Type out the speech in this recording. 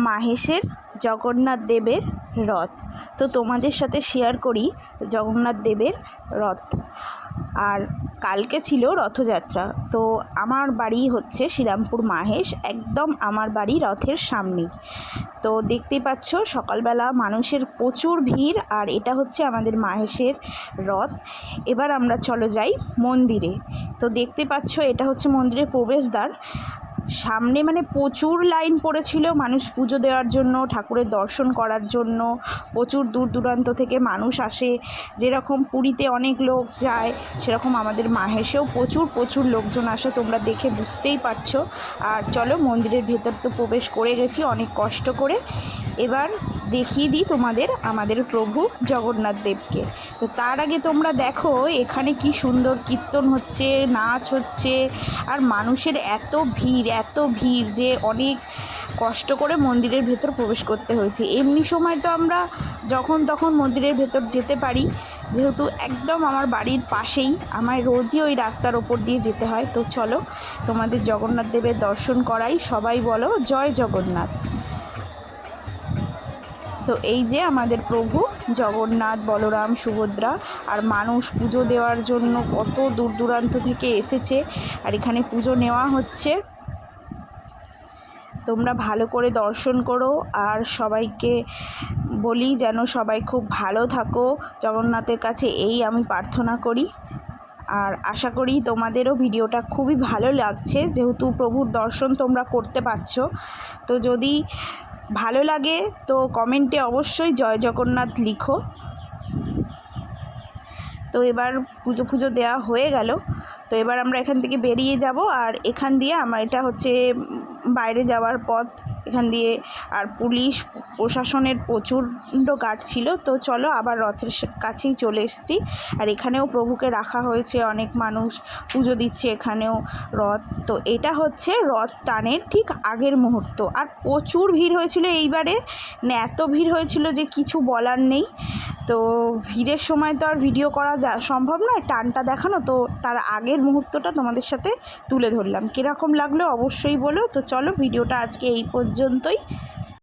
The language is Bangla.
মাহেশের জগন্নাথ দেবের রথ। তো তোমাদের সাথে শেয়ার করি জগন্নাথ দেবের রথ। আর কালকে ছিল রথযাত্রা। তো আমার বাড়ি হচ্ছে শ্রীরামপুর মাহেশ, একদম আমার বাড়ি রথের সামনেই। তো দেখতেই পাচ্ছ সকালবেলা মানুষের প্রচুর ভিড়, আর এটা হচ্ছে আমাদের মাহেশের রথ। এবার আমরা চলো যাই মন্দিরে। তো দেখতে পাচ্ছ এটা হচ্ছে মন্দিরের প্রবেশদ্বার। সামনে মানে প্রচুর লাইন পড়েছিল মানুষ পুজো দেওয়ার জন্য, ঠাকুরের দর্শন করার জন্য। প্রচুর দূর দূরান্ত থেকে মানুষ আসে। যেরকম পুরীতে অনেক লোক যায়, সেরকম আমাদের মাহেশেও প্রচুর লোকজন আসে, তোমরা দেখে বুঝতেই পারছো। আর চলো মন্দিরের ভেতর তো প্রবেশ করে গেছি অনেক কষ্ট করে। এবার দেখিয়ে দিই তোমাদের আমাদের প্রভু জগন্নাথ দেবকে। তো তার আগে তোমরা দেখো এখানে কি সুন্দর কীর্তন হচ্ছে, নাচ হচ্ছে, আর মানুষের এত ভিড় যে অনেক কষ্ট করে মন্দিরের ভেতর প্রবেশ করতে হয়েছে। এমনি সময় তো আমরা যখন তখন মন্দিরের ভেতর যেতে পারি, যেহেতু একদম আমার বাড়ির পাশেই, আমায় রোজই ওই রাস্তার ওপর দিয়ে যেতে হয়। তো চলো তোমাদের জগন্নাথ দেবের দর্শন করাই। সবাই বলো জয় জগন্নাথ। তো এই যে আমাদের প্রভু জগন্নাথ, বলরাম, সুভদ্রা, আর মানুষ পুজো দেওয়ার জন্য কত দূর দূরান্ত থেকে এসেছে, আর এখানে পুজো নেওয়া হচ্ছে। তোমরা ভালো করে দর্শন করো, আর সবাইকে বলি যেন সবাই খুব ভালো থাকো। জগন্নাথের কাছে এই আমি প্রার্থনা করি। আর আশা করি তোমাদেরও ভিডিওটা খুবই ভালো লাগছে, যেহেতু প্রভুর দর্শন তোমরা করতে পারছো। তো যদি ভালো লাগে তো কমেন্টে অবশ্যই জয় জগন্নাথ লিখো। তো এবার পুজো দেওয়া হয়ে গেল। তো এবার আমরা এখান থেকে বেরিয়ে যাব, আর এখান দিয়ে আমার এটা হচ্ছে বাইরে যাওয়ার পথ এখান দিয়ে। আর পুলিশ প্রশাসনের প্রচণ্ড গার্ড ছিল। তো চলো আবার রথের কাছেই চলে এসেছি। আর এখানেও প্রভুকে রাখা হয়েছে, অনেক মানুষ পুজো দিচ্ছে এখানেও রথ। তো এটা হচ্ছে রথ টানের ঠিক আগের মুহূর্ত। আর প্রচুর ভিড় হয়েছিল এইবারে, মানে এত ভিড় হয়েছিল যে কিছু বলার নেই। তো ভিড়ের সময় তো আর ভিডিও করা সম্ভব নয়, টানটা দেখানো। তো তার আগের মুহূর্তটা তোমাদের সাথে তুলে ধরলাম। কীরকম লাগলো অবশ্যই বলো। তো চলো ভিডিওটা আজকে এই পর্যন্তই।